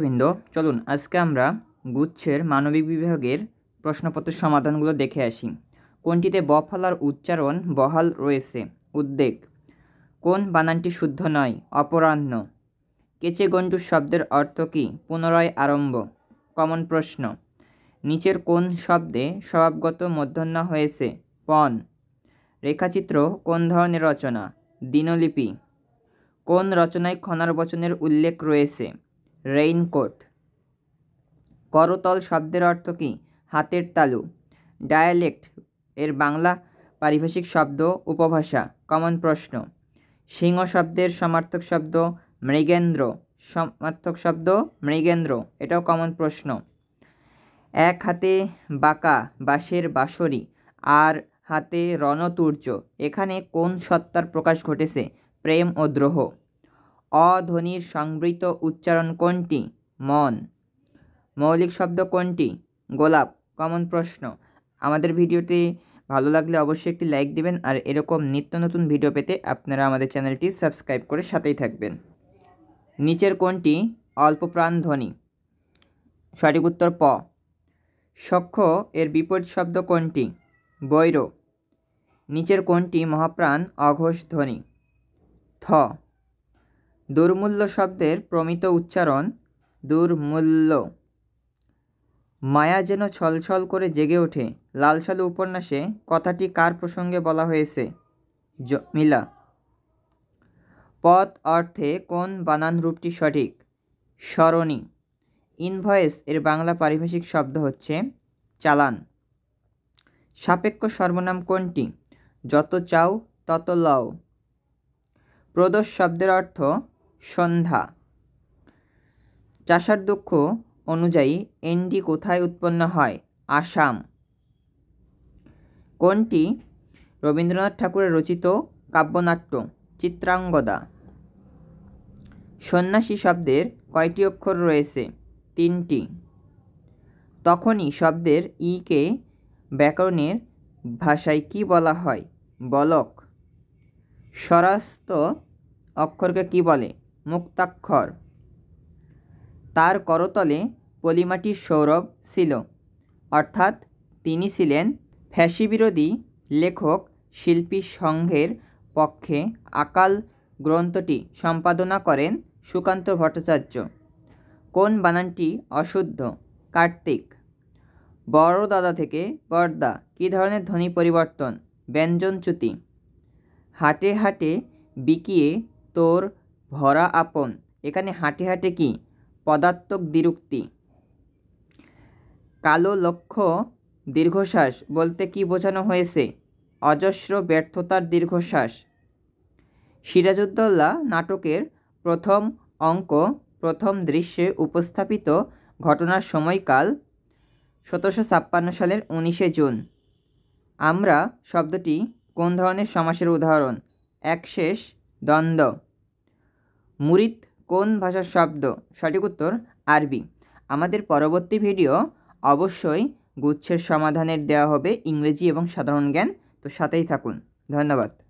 বৃন্দ, চলুন আজকে আমরা গুচ্ছের মানবিক বিভাগের প্রশ্নপত্রের সমাধানগুলো দেখে আসি। কোনটিতে ব ফলার উচ্চারণ বহাল রয়েছে? উদ্বেগ। কোন বানানটি শুদ্ধ নয়? অপরাহ্ন। কেচে গণ্ডূষ শব্দের অর্থ কী? পুনরায় আরম্ভ। কমন প্রশ্ন। নিচের কোন শব্দে স্বভাবগত মূর্ধন্য হয়েছে? পণ। রেখাচিত্র কোন ধরনের রচনা? দিনলিপি। কোন রচনায় খনার বচনের উল্লেখ রয়েছে? রেইনকোট। করতল শব্দের অর্থ কী? হাতের তালু। ডায়ালেক্ট এর বাংলা পারিভাষিক শব্দ উপভাষা। কমন প্রশ্ন। সিংহ শব্দের সমার্থক শব্দ মৃগেন্দ্র। সমার্থক শব্দ মৃগেন্দ্র, এটাও কমন প্রশ্ন। এক হাতে বাঁকা বাঁশের বাঁশরি আর হাতে রণতুর্য, এখানে কোন সত্তার প্রকাশ ঘটেছে? প্রেম ও দ্রোহ। অধ্বনির সংবৃত উচ্চারণ কোনটি? মন। মৌলিক শব্দ কোনটি? গোলাপ। কমন প্রশ্ন। আমাদের ভিডিওটি ভালো লাগলে অবশ্যই একটি লাইক দিবেন, আর এরকম নিত্য নতুন ভিডিও পেতে আপনারা আমাদের চ্যানেলটি সাবস্ক্রাইব করে সাথেই থাকবেন। নিচের কোনটি অল্পপ্রাণ ধ্বনি? সঠিক উত্তর প। সখ্য এর বিপরীত শব্দ কোনটি? বৈর। নিচের কোনটি মহাপ্রাণ অঘোষ ধ্বনি? থ। দুর্মূল্য শব্দের প্রমিত উচ্চারণ দুর্মূল্য। মায়া যেন ছলছল করে জেগে ওঠে লাল সালু উপন্যাসে কথাটি কার প্রসঙ্গে বলা হয়েছে? জমিলা। পথ অর্থে কোন বানান রূপটি সঠিক? সরণি। ইনভয়েস এর বাংলা পারিভাষিক শব্দ হচ্ছে চালান। সাপেক্ষ সর্বনাম কোনটি? যত চাও তত লও। প্রদোষ শব্দের অর্থ সন্ধ্যা। চাষার দুঃখ অনুযায়ী এন্ডি কোথায় উৎপন্ন হয়? আসাম। কোনটি রবীন্দ্রনাথ ঠাকুরের রচিত কাব্যনাট্য? চিত্রাঙ্গদা। সন্ন্যাসী শব্দের কয়টি অক্ষর রয়েছে? 3টি। তখনই শব্দের ই-কে ব্যাকরণের ভাষায় কি বলা হয়? বলক। স্বরাস্ত অক্ষরকে কি বলে? মুক্তাক্ষর। তার করতলে পলিমাটির সৌরভ ছিল, অর্থাৎ তিনি ছিলেন ফ্যাসিবিরোধী লেখক শিল্পী সংঘের পক্ষে আকাল গ্রন্থটি সম্পাদনা করেন সুকান্ত ভট্টাচার্য। কোন বানানটি অশুদ্ধ? কার্তিক। বড় দাদা থেকে বড়দা কী ধরনের ধ্বনি পরিবর্তন? ব্যঞ্জনচ্যুতি। হাটে হাটে বিকিয়ে তোর ভরা আপন, এখানে হাটে হাটে কি? পদাত্মক দ্বিরুক্তি। কালো লক্ষ্য দীর্ঘশ্বাস বলতে কি বোঝানো হয়েছে? অজস্র ব্যর্থতার দীর্ঘশ্বাস। সিরাজউদ্দৌলা নাটকের প্রথম অঙ্ক প্রথম দৃশ্যে উপস্থাপিত ঘটনার সময়কাল 1756 সালের 19শে জুন। আমরা শব্দটি কোন ধরনের সমাসের উদাহরণ? একশেষ দ্বন্দ্ব। মুরিদ কোন ভাষার শব্দ? সঠিক উত্তর আরবি। আমাদের পরবর্তী ভিডিও অবশ্যই গুচ্ছের সমাধানের দেওয়া হবে ইংরেজি এবং সাধারণ জ্ঞান, তো সাথেই থাকুন। ধন্যবাদ।